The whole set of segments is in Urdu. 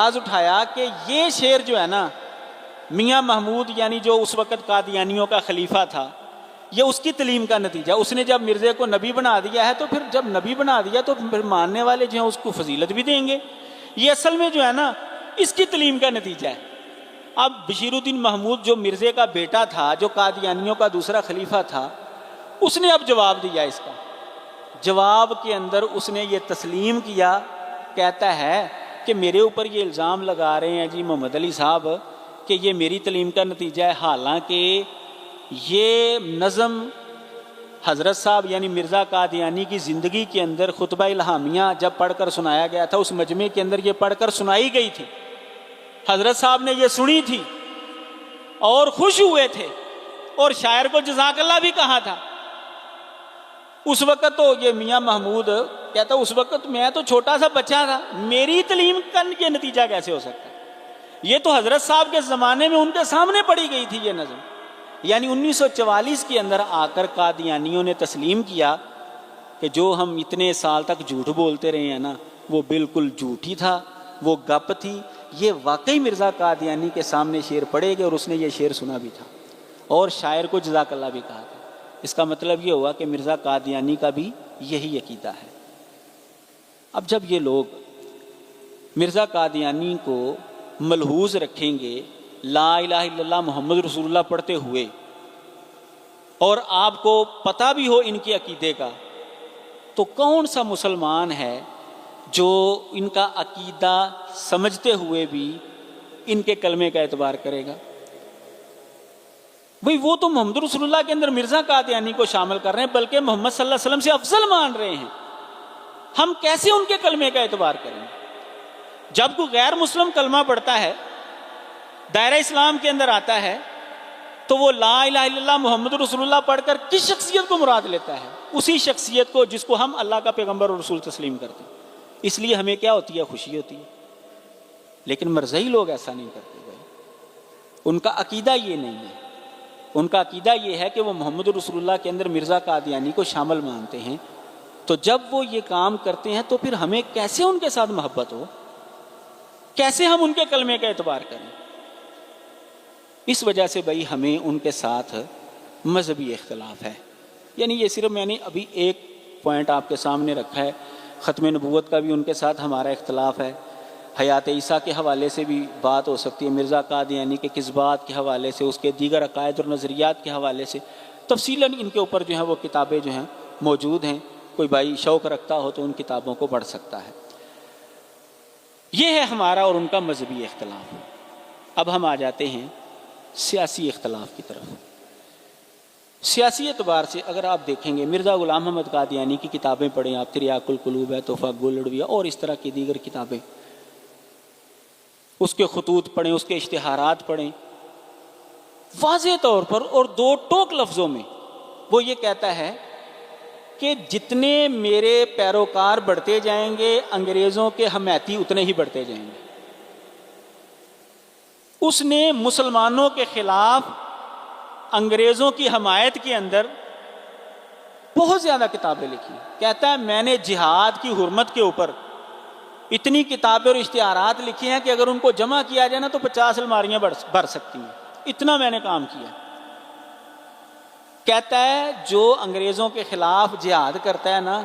آواز اٹھایا کہ یہ شعر جو ہے نا میاں محمود یعنی جو اس وقت قادیانیوں کا خلیفہ تھا، یہ اس کی تعلیم کا نتیجہ، اس نے جب مرزے کو نبی بنا دیا ہے تو پھر جب نبی بنا دیا تو پھر ماننے والے جو ہیں اس کو فضیلت بھی دیں گے، یہ اصل میں جو ہے نا اس کی تعلیم کا نتیجہ ہے۔ اب بشیر الدین محمود جو مرزے کا بیٹا تھا، جو قادیانیوں کا دوسرا خلیفہ تھا، اس نے اب جواب دیا، اس کا جواب کے اندر اس نے یہ تسلیم کیا، کہتا ہے کہ میرے اوپر یہ الزام لگا رہے ہیں جی محمد علی صاحب کہ یہ میری تعلیم کا نتیجہ ہے، حالانکہ یہ نظم حضرت صاحب یعنی مرزا قادیانی کی زندگی کے اندر خطبہ الہامیہ جب پڑھ کر سنایا گیا تھا، اس مجمع کے اندر یہ پڑھ کر سنائی گئی تھی، حضرت صاحب نے یہ سنی تھی اور خوش ہوئے تھے اور شاعر کو جزاک اللہ بھی کہا تھا۔ اس وقت تو یہ میاں محمود کہتا اس وقت میں تو چھوٹا سا بچہ تھا، میری تعلیم کا یہ نتیجہ کیسے ہو سکتا ہے؟ یہ تو حضرت صاحب کے زمانے میں ان کے سامنے پڑھی گئی تھی یہ نظم۔ یعنی 1944 کے اندر آ کر قادیانیوں نے تسلیم کیا کہ جو ہم اتنے سال تک جھوٹ بولتے رہے ہیں نا وہ بالکل جھوٹ ہی تھا، وہ گپ تھی، یہ واقعی مرزا قادیانی کے سامنے شعر پڑھے گئے اور اس نے یہ شعر سنا بھی تھا اور شاعر کو جزاک اللہ بھی کہا تھا۔ اس کا مطلب یہ ہوا کہ مرزا قادیانی کا بھی یہی عقیدہ ہے۔ اب جب یہ لوگ مرزا قادیانی کو ملحوظ رکھیں گے لا الہ الا اللہ محمد رسول اللہ پڑھتے ہوئے اور آپ کو پتہ بھی ہو ان کے عقیدے کا، تو کون سا مسلمان ہے جو ان کا عقیدہ سمجھتے ہوئے بھی ان کے کلمے کا اعتبار کرے گا؟ بھئی وہ تو محمد رسول اللہ کے اندر مرزا قادیانی کو شامل کر رہے ہیں، بلکہ محمد صلی اللہ علیہ وسلم سے افضل مان رہے ہیں، ہم کیسے ان کے کلمے کا اعتبار کریں؟ جب کوئی غیر مسلم کلمہ پڑھتا ہے، دائرہ اسلام کے اندر آتا ہے، تو وہ لا الہ الا اللہ محمد رسول اللہ پڑھ کر کس شخصیت کو مراد لیتا ہے؟ اسی شخصیت کو جس کو ہم اللہ کا پیغمبر اور رسول تسلیم کرتے ہیں۔ اس لیے ہمیں کیا ہوتی ہے؟ خوشی ہوتی ہے۔ لیکن مرزائی لوگ ایسا نہیں کرتے بھائی، ان کا عقیدہ یہ نہیں ہے، ان کا عقیدہ یہ ہے کہ وہ محمد رسول اللہ کے اندر مرزا قادیانی کو شامل مانتے ہیں، تو جب وہ یہ کام کرتے ہیں تو پھر ہمیں کیسے ان کے ساتھ محبت ہو، کیسے ہم ان کے کلمے کا اعتبار کریں؟ اس وجہ سے بھائی ہمیں ان کے ساتھ مذہبی اختلاف ہے۔ یعنی یہ صرف میں نے ابھی ایک پوائنٹ آپ کے سامنے رکھا ہے، ختم نبوت کا بھی ان کے ساتھ ہمارا اختلاف ہے، حیات عیسیٰ کے حوالے سے بھی بات ہو سکتی ہے، مرزا قادیانی کے کذبات کے حوالے سے، اس کے دیگر عقائد اور نظریات کے حوالے سے تفصیلاً ان کے اوپر جو ہیں وہ کتابیں جو ہیں موجود ہیں، کوئی بھائی شوق رکھتا ہو تو ان کتابوں کو پڑھ سکتا ہے۔ یہ ہے ہمارا اور ان کا مذہبی اختلاف۔ اب ہم آ جاتے ہیں سیاسی اختلاف کی طرف۔ سیاسی اعتبار سے اگر آپ دیکھیں گے، مرزا غلام محمد قادیانی کی کتابیں پڑھیں آپ، تریاق القلوب ہے، تحفہ گل لڑویہ اور اس طرح کی دیگر کتابیں، اس کے خطوط پڑھیں، اس کے اشتہارات پڑھیں، واضح طور پر اور دو ٹوک لفظوں میں وہ یہ کہتا ہے کہ جتنے میرے پیروکار بڑھتے جائیں گے انگریزوں کے حمایتی اتنے ہی بڑھتے جائیں گے۔ اس نے مسلمانوں کے خلاف انگریزوں کی حمایت کے اندر بہت زیادہ کتابیں لکھی۔ کہتا ہے میں نے جہاد کی حرمت کے اوپر اتنی کتابیں اور اشتہارات لکھی ہیں کہ اگر ان کو جمع کیا جائے نا تو 50 الماریاں بھر سکتی ہیں، اتنا میں نے کام کیا۔ کہتا ہے جو انگریزوں کے خلاف جہاد کرتا ہے نا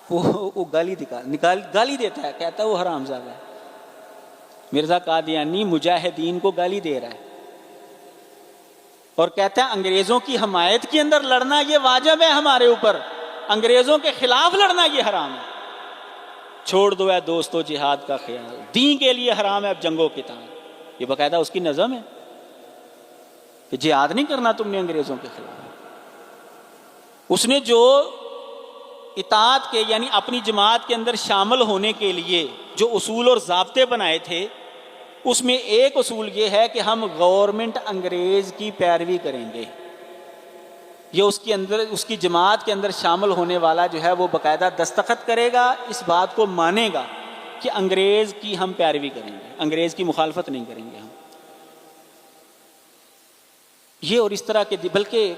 وہ گالی دیتا ہے، کہتا ہے وہ حرامزادہ ہے۔ مرزا قادیانی مجاہدین کو گالی دے رہا ہے اور کہتا ہے انگریزوں کی حمایت کے اندر لڑنا یہ واجب ہے ہمارے اوپر، انگریزوں کے خلاف لڑنا یہ حرام ہے۔ چھوڑ دو اے دوستو جہاد کا خیال، دین کے لیے حرام ہے اب جنگوں کی تان۔ یہ باقاعدہ اس کی نظم ہے کہ جہاد نہیں کرنا تم نے انگریزوں کے خلاف۔ اس نے جو اطاعت کے یعنی اپنی جماعت کے اندر شامل ہونے کے لیے جو اصول اور ضابطے بنائے تھے، اس میں ایک اصول یہ ہے کہ ہم گورنمنٹ انگریز کی پیروی کریں گے۔ یہ اس کی جماعت کے اندر شامل ہونے والا جو ہے وہ باقاعدہ دستخط کرے گا، اس بات کو مانے گا کہ انگریز کی ہم پیروی کریں گے، انگریز کی مخالفت نہیں کریں گے ہم۔ یہ اور اس طرح کے بلکہ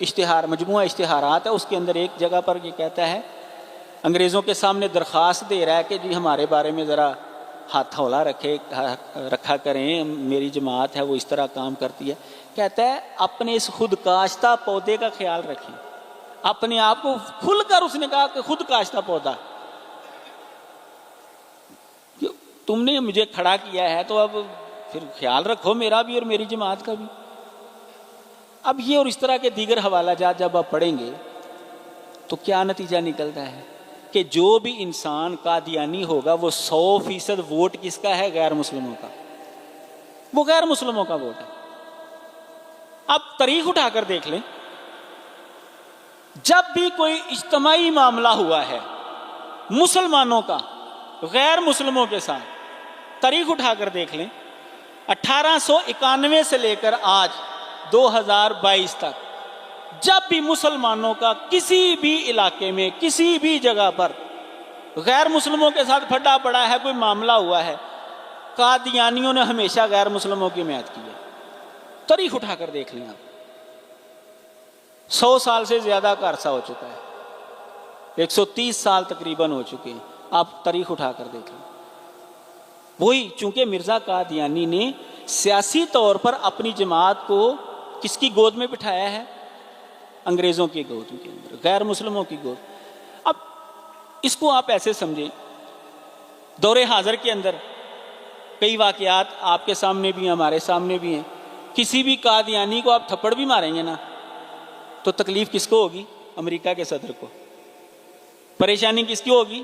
اشتہار مجموعہ اشتہارات ہے، اس کے اندر ایک جگہ پر یہ کہتا ہے انگریزوں کے سامنے درخواست دے رہا ہے کہ جی ہمارے بارے میں ذرا ہاتھ ہولا رکھا کریں، میری جماعت ہے وہ اس طرح کام کرتی ہے. کہتا ہے اپنے اس خود کاشتہ پودے کا خیال رکھیں. اپنے آپ کو کھل کر اس نے کہا کہ خود کاشتہ پودا، تم نے مجھے کھڑا کیا ہے تو اب پھر خیال رکھو میرا بھی اور میری جماعت کا بھی. اب یہ اور اس طرح کے دیگر حوالہ جات جب آپ پڑھیں گے تو کیا نتیجہ نکلتا ہے کہ جو بھی انسان قادیانی ہوگا وہ 100% ووٹ کس کا ہے؟ غیر مسلموں کا. وہ غیر مسلموں کا ووٹ ہے. اب تاریخ اٹھا کر دیکھ لیں، جب بھی کوئی اجتماعی معاملہ ہوا ہے مسلمانوں کا غیر مسلموں کے ساتھ، تاریخ اٹھا کر دیکھ لیں، 1891 سے لے کر آج 2022 تک جب بھی مسلمانوں کا کسی بھی علاقے میں کسی بھی جگہ پر غیر مسلموں کے ساتھ پھڈا پڑا ہے، کوئی معاملہ ہوا ہے، قادیانیوں نے ہمیشہ غیر مسلموں کی حمایت کی ہے. تاریخ اٹھا کر دیکھ لیں آپ. 100 سال سے زیادہ کا عرصہ ہو چکا ہے، 130 سال تقریباً ہو چکے ہیں. آپ تاریخ اٹھا کر دیکھ لیں. وہی چونکہ مرزا قادیانی نے سیاسی طور پر اپنی جماعت کو کس کی گود میں بٹھایا ہے؟ انگریزوں کی گود کے اندر، غیر مسلموں کی گود. اب اس کو آپ ایسے سمجھیں، دور حاضر کے اندر کئی واقعات آپ کے سامنے بھی ہیں، ہمارے سامنے بھی ہیں. کسی بھی قادیانی کو آپ تھپڑ بھی ماریں گے نا تو تکلیف کس کو ہوگی؟ امریکہ کے صدر کو. پریشانی کس کی ہوگی؟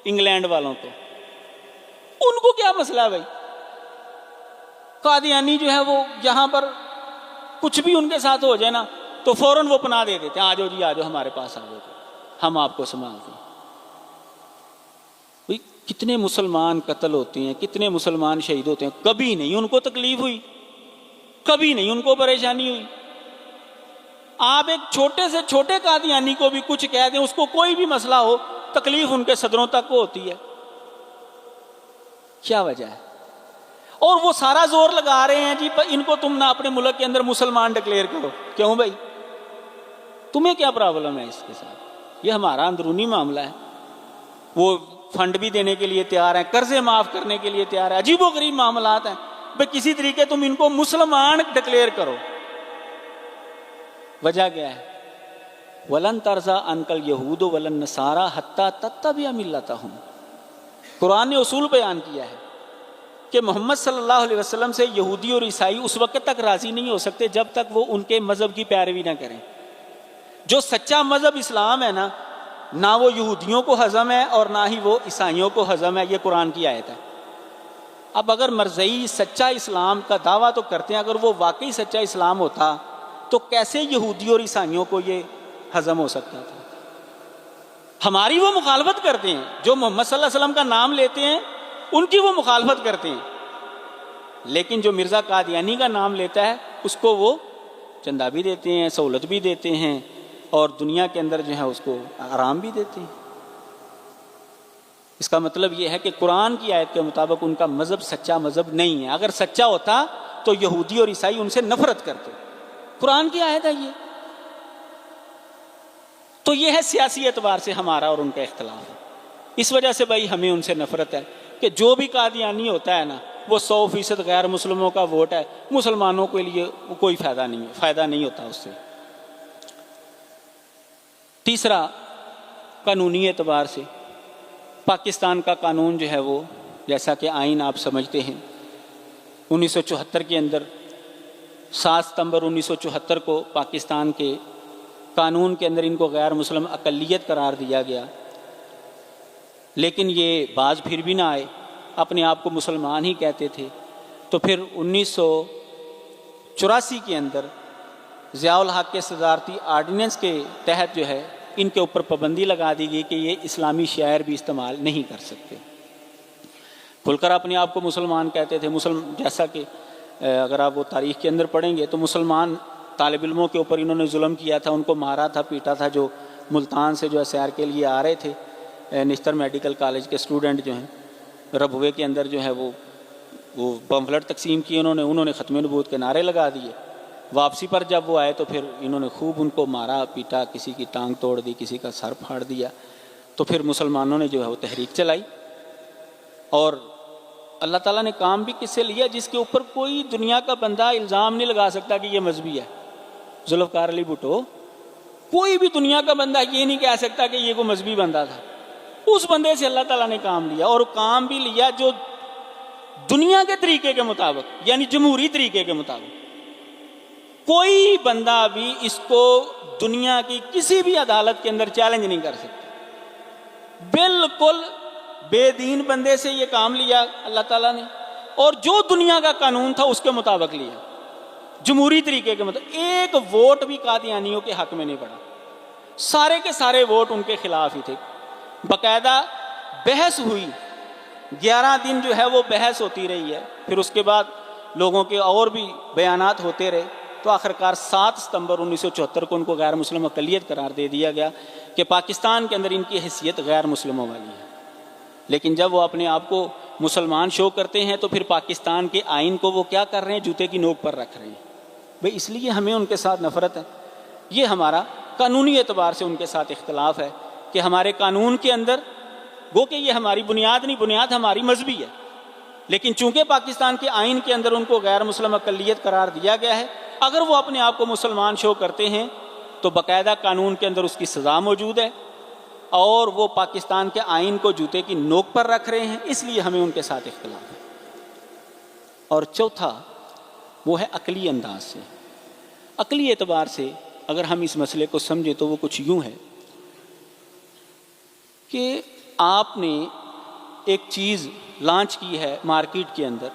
انگلینڈ والوں کو. ان کو کیا مسئلہ ہے بھائی؟ قادیانی جو ہے وہ یہاں پر کچھ بھی ان کے ساتھ ہو جائے نا تو فوراً وہ پناہ دے دیتے ہیں، آ جاؤ جی آ جاؤ ہمارے پاس آ جاؤ، ہم آپ کو سنبھالتے ہیں. کتنے مسلمان قتل ہوتے ہیں، کتنے مسلمان شہید ہوتے ہیں، کبھی نہیں ان کو تکلیف ہوئی، کبھی نہیں ان کو پریشانی ہوئی. آپ ایک چھوٹے سے چھوٹے قادیانی کو بھی کچھ کہہ دیں، اس کو کوئی بھی مسئلہ ہو، تکلیف ان کے صدروں تک کو ہوتی ہے. کیا وجہ ہے؟ اور وہ سارا زور لگا رہے ہیں جی ان کو تم نہ اپنے ملک کے اندر مسلمان ڈکلیئر کرو. کیوں بھائی؟ تمہیں کیا پرابلم ہے اس کے ساتھ؟ یہ ہمارا اندرونی معاملہ ہے. وہ فنڈ بھی دینے کے لیے تیار ہیں، قرضے معاف کرنے کے لیے تیار ہیں، عجیب و غریب معاملات ہیں. بھائی کسی طریقے تم ان کو مسلمان ڈکلیئر کرو. وجہ کیا ہے؟ وَلَن تَرْضَىٰ عَنْكَ الْيَهُودُ وَلَا النَّصَارَىٰ حَتَّىٰ تَتَّبِعَ مِلَّتَهُمْ. قرآن نے اصول بیان کیا ہے کہ محمد صلی اللہ علیہ وسلم سے یہودی اور عیسائی اس وقت تک راضی نہیں ہو سکتے جب تک وہ ان کے مذہب کی پیروی نہ کریں. جو سچا مذہب اسلام ہے نا، نہ وہ یہودیوں کو ہضم ہے اور نہ ہی وہ عیسائیوں کو ہضم ہے. یہ قرآن کی آیت ہے. اب اگر مرزئی سچا اسلام کا دعویٰ تو کرتے ہیں، اگر وہ واقعی سچا اسلام ہوتا تو کیسے یہودی اور عیسائیوں کو یہ ہضم ہو سکتا تھا؟ ہماری وہ مخالفت کرتے ہیں، جو محمد صلی اللہ علیہ وسلم کا نام لیتے ہیں ان کی وہ مخالفت کرتے ہیں، لیکن جو مرزا قادیانی کا نام لیتا ہے اس کو وہ چندہ بھی دیتے ہیں، سہولت بھی دیتے ہیں، اور دنیا کے اندر جو ہے اس کو آرام بھی دیتے ہیں. اس کا مطلب یہ ہے کہ قرآن کی آیت کے مطابق ان کا مذہب سچا مذہب نہیں ہے. اگر سچا ہوتا تو یہودی اور عیسائی ان سے نفرت کرتے. قرآن کی آیت ہے یہ. تو یہ ہے سیاسی اعتبار سے ہمارا اور ان کا اختلاف. اس وجہ سے بھائی ہمیں ان سے نفرت ہے کہ جو بھی قادیانی ہوتا ہے نا وہ 100% غیر مسلموں کا ووٹ ہے، مسلمانوں کے لیے کوئی فائدہ نہیں ہوتا اس سے. تیسرا، قانونی اعتبار سے پاکستان کا قانون جو ہے وہ جیسا کہ آئین آپ سمجھتے ہیں 1974 کے اندر 7 ستمبر 1974 کو پاکستان کے قانون کے اندر ان کو غیر مسلم اقلیت قرار دیا گیا، لیکن یہ باز پھر بھی نہ آئے، اپنے آپ کو مسلمان ہی کہتے تھے. تو پھر 1984 کے اندر ضیاء الحق کے صدارتی آرڈیننس کے تحت جو ہے ان کے اوپر پابندی لگا دی گئی کہ یہ اسلامی شعائر بھی استعمال نہیں کر سکتے. کھل کر اپنے آپ کو مسلمان کہتے تھے. جیسا کہ اگر آپ وہ تاریخ کے اندر پڑھیں گے تو مسلمان طالب علموں کے اوپر انہوں نے ظلم کیا تھا، ان کو مارا تھا، پیٹا تھا، جو ملتان سے جو ہے سیر کے لیے آ رہے تھے. نشتر میڈیکل کالج کے اسٹوڈنٹ جو ہیں ربوے کے اندر جو ہے وہ پمفلٹ تقسیم کیے انہوں نے ختم نبوت کے نعرے لگا دیے. واپسی پر جب وہ آئے تو پھر انہوں نے خوب ان کو مارا پیٹا، کسی کی ٹانگ توڑ دی، کسی کا سر پھاڑ دیا. تو پھر مسلمانوں نے جو ہے وہ تحریک چلائی اور اللہ تعالیٰ نے کام بھی کس سے لیا؟ جس کے اوپر کوئی دنیا کا بندہ الزام نہیں لگا سکتا کہ یہ مذہبی ہے، ذوالفقار علی بھٹو۔ کوئی بھی دنیا کا بندہ یہ نہیں کہہ سکتا کہ یہ کوئی مذہبی بندہ تھا، اس بندے سے اللہ تعالیٰ نے کام لیا، اور کام بھی لیا جو دنیا کے طریقے کے مطابق، یعنی جمہوری طریقے کے مطابق۔ کوئی بندہ بھی اس کو دنیا کی کسی بھی عدالت کے اندر چیلنج نہیں کر سکتا۔ بالکل بے دین بندے سے یہ کام لیا اللہ تعالیٰ نے، اور جو دنیا کا قانون تھا اس کے مطابق لیا، جمہوری طریقے کے مطابق۔ ایک ووٹ بھی قادیانیوں کے حق میں نہیں پڑا، سارے کے سارے ووٹ ان کے خلاف ہی تھے۔ باقاعدہ بحث ہوئی، 11 دن جو ہے وہ بحث ہوتی رہی ہے، پھر اس کے بعد لوگوں کے اور بھی بیانات ہوتے رہے، تو آخرکار 7 ستمبر 1974 کو ان کو غیر مسلم اقلیت قرار دے دیا گیا کہ پاکستان کے اندر ان کی حیثیت غیر مسلموں والی ہے۔ لیکن جب وہ اپنے آپ کو مسلمان شو کرتے ہیں تو پھر پاکستان کے آئین کو وہ کیا کر رہے ہیں؟ جوتے کی نوک پر رکھ رہے ہیں۔ بھئی اس لیے ہمیں ان کے ساتھ نفرت ہے، یہ ہمارا قانونی اعتبار سے ان کے ساتھ اختلاف ہے کہ ہمارے قانون کے اندر گو کہ یہ ہماری بنیاد نہیں، بنیاد ہماری مذہبی ہے، لیکن چونکہ پاکستان کے آئین کے اندر ان کو غیر مسلم اقلیت قرار دیا گیا ہے، اگر وہ اپنے آپ کو مسلمان شو کرتے ہیں تو باقاعدہ قانون کے اندر اس کی سزا موجود ہے، اور وہ پاکستان کے آئین کو جوتے کی نوک پر رکھ رہے ہیں، اس لیے ہمیں ان کے ساتھ اختلاف ہے۔ اور چوتھا وہ ہے عقلی انداز سے۔ عقلی اعتبار سے اگر ہم اس مسئلے کو سمجھیں تو وہ کچھ یوں ہے کہ آپ نے ایک چیز لانچ کی ہے مارکیٹ کے اندر،